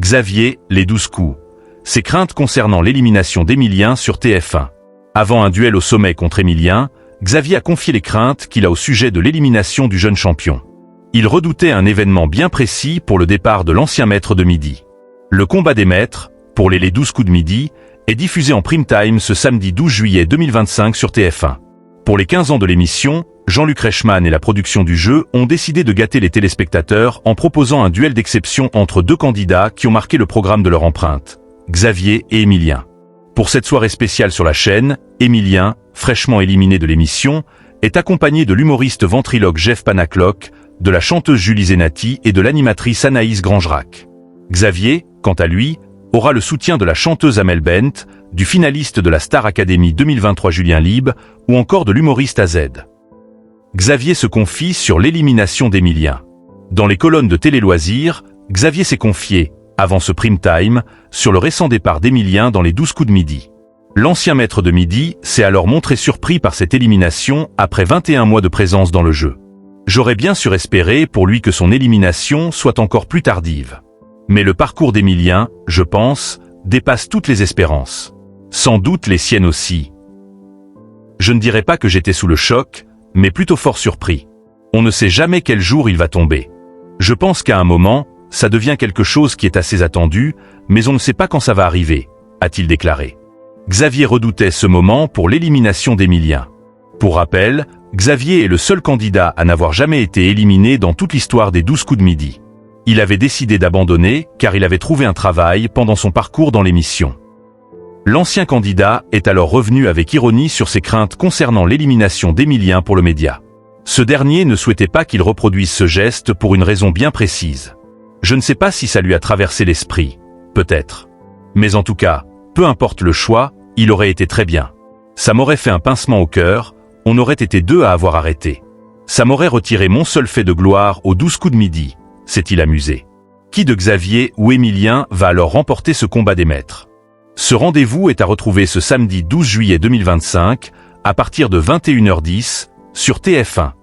Xavier, les 12 coups. Ses craintes concernant l'élimination d'Emilien sur TF1. Avant un duel au sommet contre Emilien, Xavier a confié les craintes qu'il a au sujet de l'élimination du jeune champion. Il redoutait un événement bien précis pour le départ de l'ancien maître de midi. Le combat des maîtres, pour les 12 coups de midi, est diffusé en prime time ce samedi 12 juillet 2025 sur TF1. Pour les 15 ans de l'émission, Jean-Luc Reichmann et la production du jeu ont décidé de gâter les téléspectateurs en proposant un duel d'exception entre deux candidats qui ont marqué le programme de leur empreinte, Xavier et Emilien. Pour cette soirée spéciale sur la chaîne, Emilien, fraîchement éliminé de l'émission, est accompagné de l'humoriste ventriloque Jeff Panaclock, de la chanteuse Julie Zenati et de l'animatrice Anaïs Grangerac. Xavier, quant à lui, aura le soutien de la chanteuse Amel Bent, du finaliste de la Star Academy 2023 Julien Lieb, ou encore de l'humoriste AZ. Xavier se confie sur l'élimination d'Emilien. Dans les colonnes de Télé Loisirs, Xavier s'est confié, avant ce prime time, sur le récent départ d'Emilien dans les 12 coups de midi. L'ancien maître de midi s'est alors montré surpris par cette élimination après 21 mois de présence dans le jeu. J'aurais bien sûr espéré pour lui que son élimination soit encore plus tardive. Mais le parcours d'Emilien, je pense, dépasse toutes les espérances. Sans doute les siennes aussi. Je ne dirais pas que j'étais sous le choc, mais plutôt fort surpris. On ne sait jamais quel jour il va tomber. Je pense qu'à un moment, ça devient quelque chose qui est assez attendu, mais on ne sait pas quand ça va arriver, a-t-il déclaré. Xavier redoutait ce moment pour l'élimination d'Emilien. Pour rappel, Xavier est le seul candidat à n'avoir jamais été éliminé dans toute l'histoire des 12 coups de midi. Il avait décidé d'abandonner car il avait trouvé un travail pendant son parcours dans l'émission. L'ancien candidat est alors revenu avec ironie sur ses craintes concernant l'élimination d'Emilien pour le média. Ce dernier ne souhaitait pas qu'il reproduise ce geste pour une raison bien précise. Je ne sais pas si ça lui a traversé l'esprit, peut-être. Mais en tout cas, peu importe le choix, il aurait été très bien. Ça m'aurait fait un pincement au cœur, on aurait été deux à avoir arrêté. Ça m'aurait retiré mon seul fait de gloire aux 12 coups de midi, s'est-il amusé. Qui de Xavier ou Emilien va alors remporter ce combat des maîtres? Ce rendez-vous est à retrouver ce samedi 12 juillet 2025, à partir de 21h10, sur TF1.